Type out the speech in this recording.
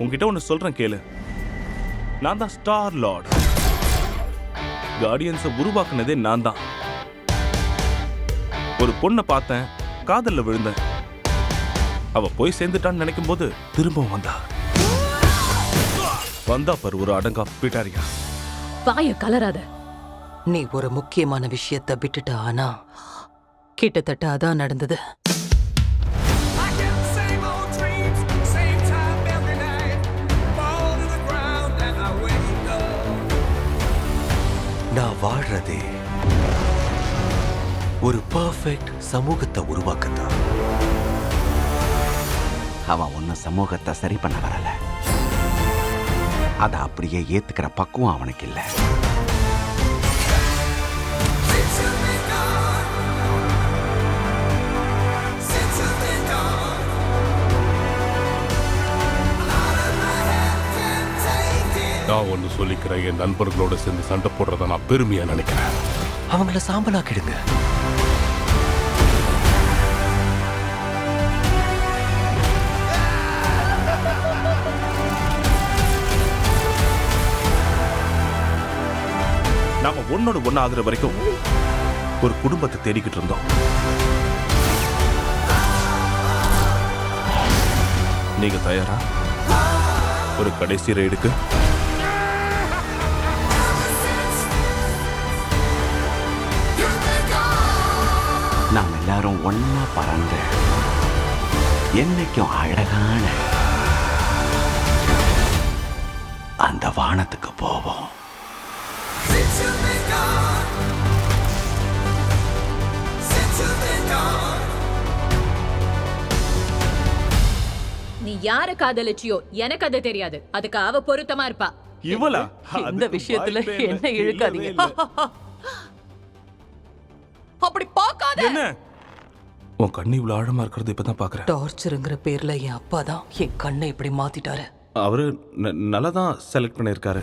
உன்கிட்ட ஒன்று சொல்றேன் கேளு. நான் தான் ஸ்டார் லார்ட். கார்டியன்ஸை உருவாக்குனதே நான் தான். ஒரு பொண்ணை பார்த்தேன், காதல்ல விழுந்தேன். அவ போய் சேர்ந்துட்டான்னு நினைக்கும் போது திரும்பவும் வந்தா பாரு ஒரு அடங்கா பிட்டாரியா. வாய கலராத. நீ ஒரு முக்கியமான விஷயத்தை விட்டுட்ட. ஆனா கிட்டத்தட்ட அதான் நடந்தது. நான் வாழ்றதே ஒரு பெர்ஃபெக்ட் சமூகத்தை உருவாக்கத்தான். அவன் ஒன்னும் சமூகத்தை சரி பண்ண வரல. அதை அப்படியே ஏத்துக்கிற பக்குவம் அவனுக்கு இல்லை. நான் ஒன்று சொல்லிக்கிறேன், என் நண்பர்களோட சேர்ந்து சண்டை போடுறத நான் பெருமையா நினைக்கிறேன். அவங்கள சாம்பலாக்கிடுங்க. நாம ஒன்னோட ஒன்னு ஆகுற வரைக்கும் ஒரு குடும்பத்தை தேடிக்கிட்டு இருந்தோம். நீங்க தயாரா ஒரு கடைசி ரைடுக்கு? நாம் எல்லாரும் ஒன்னா பறந்து என்னைக்கும் அழகான அந்த வானத்துக்கு போவோம். நீ யார காதலிச்சியோ எனக்கு அது தெரியாது. அதுக்கு அவ பொருத்தமா இருப்பா. இவளா? இந்த விஷயத்துல என்ன இழுக்காதீங்க. அப்படி பார்க்காத. என்ன உன் கண்ணு இவ்வளவு ஆழமா இருக்கிறது இப்பதான் பாக்குறேன். டார்ச்சருங்கிற பேர்ல என் அப்பா தான் என் கண்ணை இப்படி மாத்திட்டாரு. அவரு நல்லா தான் செலக்ட் பண்ணியிருக்காரு.